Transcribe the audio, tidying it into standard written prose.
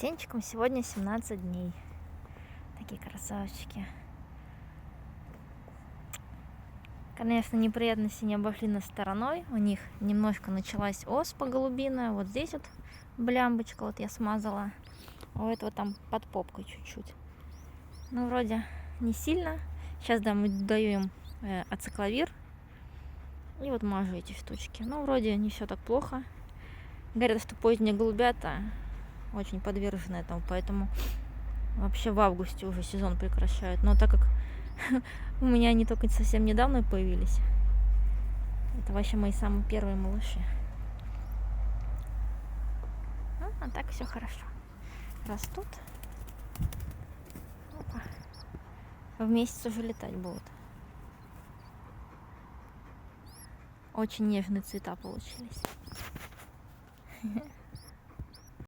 птенчикам сегодня 17 дней. Такие красавчики. Конечно, неприятности не обошли нас стороной. У них немножко началась оспа голубиная. Вот здесь вот блямбочка, вот я смазала. А у этого там под попкой чуть-чуть. Ну, вроде не сильно. Сейчас даю им ацикловир. И вот мажу эти штучки. Ну, вроде не все так плохо. Говорят, что поздние голубята очень подвержены этому, поэтому вообще в августе уже сезон прекращают. Но так как у меня они только совсем недавно появились, это вообще мои самые первые малыши. А так все хорошо. Растут. Опа. В месяц уже летать будут. Очень нежные цвета получились.